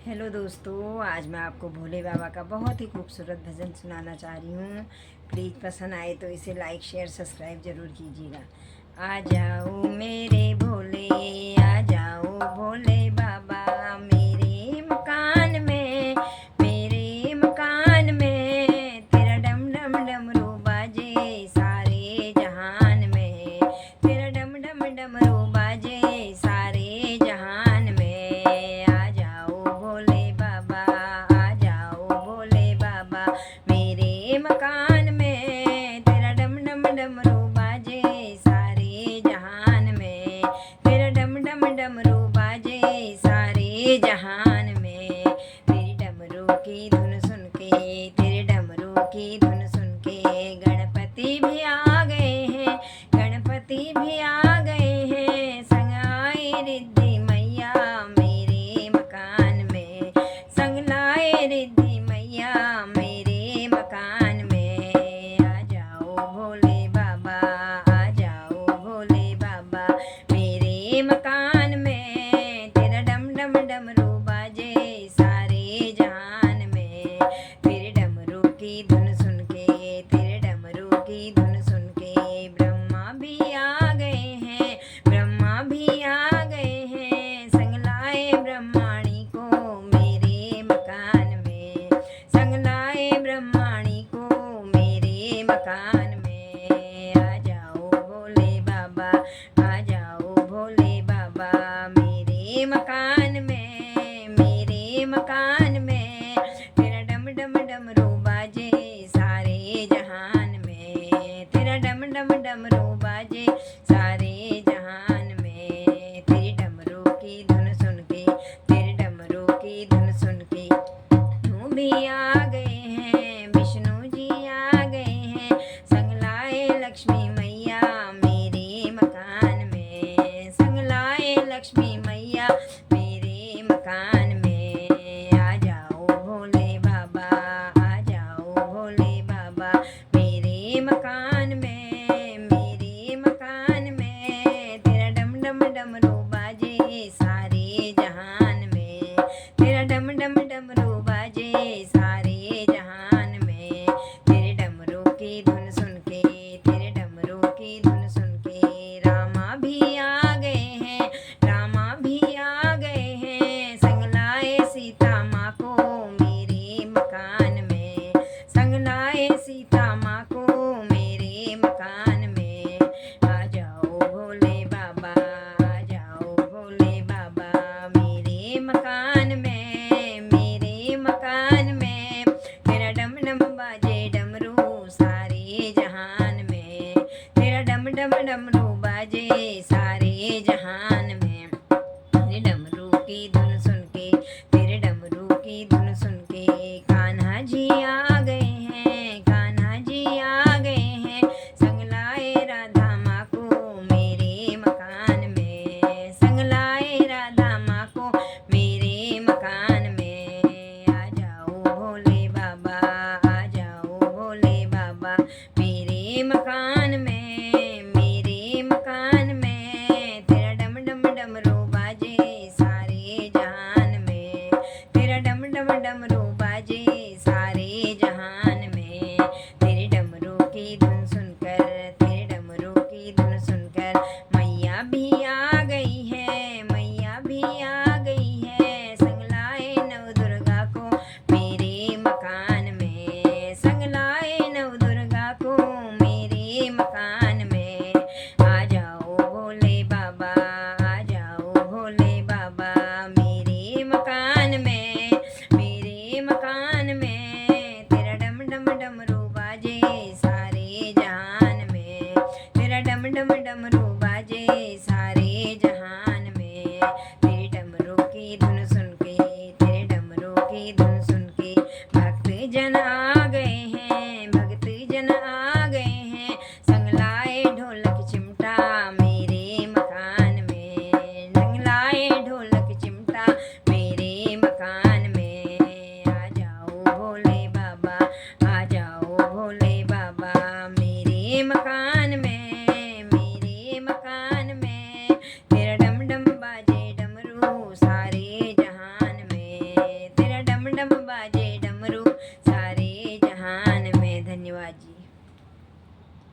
Hello दोस्तों, आज मैं आपको भोले बाबा का बहुत ही खूबसूरत भजन सुनाना चाह रही हूँ। प्लीज़ पसंद आए तो इसे लाइक शेयर सब्सक्राइब ज़रूर कीजिएगा। आ जाओ मेरे भोले, आ जाओ भोले बाबा मेरे मकान में, मेरे मकान में तेरा डम डम डमरू बाजे सारे जहान में, तेरा डम डम डमरू बाजे सारे जहान में। आ जाओ भोले बाबा, आ जाओ भोले बाबा मेरे मकान में, तेरा डम डम डमरू बाजे सारे जहान में, तेरा डम डम डमरू बाजे सारे जहान में। तेरी डमरू की धुन सुन के, तेरे डमरू की धुन सुन के गणपति भी आ गए हैं, गणपति भी आ गए हैं। संग आए रिद्धि मैया मेरे मकान में, संग लाए रिद्धि मैया मेरे मकान में। आ जाओ भोले बाबा, आ जाओ भोले बाबा मेरे मकान में, तेरा डम डम डमरू बाजे सारे जहान में। तेरे डमरू की धुन सुन के, तेरे डमरू की धुन सुन के ब्रह्मा भी आ गए हैं, ब्रह्मा भी आ गए हैं। संग लाए ब्रह्माणी को मेरे मकान में, संग लाए ब्रह्माणी को मेरे मकान में। आ जाओ भोले बाबा, आ जाओ भोले बाबा मेरे मकान में, मेरे मकान में तेरा डम डम डमरू बाजे सारे जहान में, तेरा डम डम डमरू बाजे सारे जहान में। तेरी डमरू की धुन सुन के, तेरे डमरू की धुन सुन के विष्णु भी आ गए हैं, विष्णु जी आ गए हैं। संग लाए लक्ष्मी मैया मेरे मकान में, संग लाए लक्ष्मी मैया मेरे मकान में। आ जाओ भोले बाबा, आ जाओ भोले बाबा मेरे मकान में, मेरे मकान में तेरा डम डम डमरू बाजे सारे जहान में, तेरा डम डम डमरू बाजे सारे जहान में। तेरे डमरू की धुन सुन के, तेरे डमरू की धुन सुन के रामा भी आ गए हैं, रामा भी आ गए हैं। संग लाए सीता माँ को मेरे मकान में, संग लाए सीता माँ को मेरे मकान में। आ जाओ भोले बाबा, आ जाओ भोले बाबा मेरे मकान में, मेरे मकान में तेरा डम डम बाजे डमरू सारे जहान में, तेरा डम डम डमरू बाजे सारे जहान में। तेरे डमरू की धुन सुन के, तेरे डमरू की धुन सुन के कान्हा जी आ गए हैं, कान्हा जी आ गए हैं। संग लाए राधा माँ को मेरे मकान में, संग लाए राधा माँ को मेरे मकान में। आ जाओ भोले बाबा, आ जाओ भोले बाबा मेरे मकान में, मेरे मकान में तेरा डम डम डमरू बाजे सारे जहान में, तेरा डम डम डमरू बाजे सारे जहान में। तेरे डमरू की धुन सुनकर, तेरे डमरू की धुन सुनकर मैया भी आ गई है, मैया भी आ गई है। संग लाए नव दुर्गा को मेरे मकान में, संग लाए नव दुर्गा को मेरे मकान में। आ जाओ भोले बाबा, आ जाओ भोले बाबा मेरे मकान में, मेरे मकान में तेरा डम डम डमरू बाजे सारे जहान में, तेरा डम डम डमरू बाजे सारे जहान में। तेरे डमरू की धुन सुन के, तेरे डमरू की धुन सुन के भक्त जन आ गए हैं, भक्त जन आ गए हैं। संग लाए ढोलक चिमटा मेरे मकान में, संग लाए ढोलक चिमटा मेरे मकान में। आ जाओ भोले बाबा, आ जाओ भोले बाबा मेरे मकान में, मेरे मकान में तेरा डम डम बाजे डमरू सारे जहान में, धन्यवाद जी।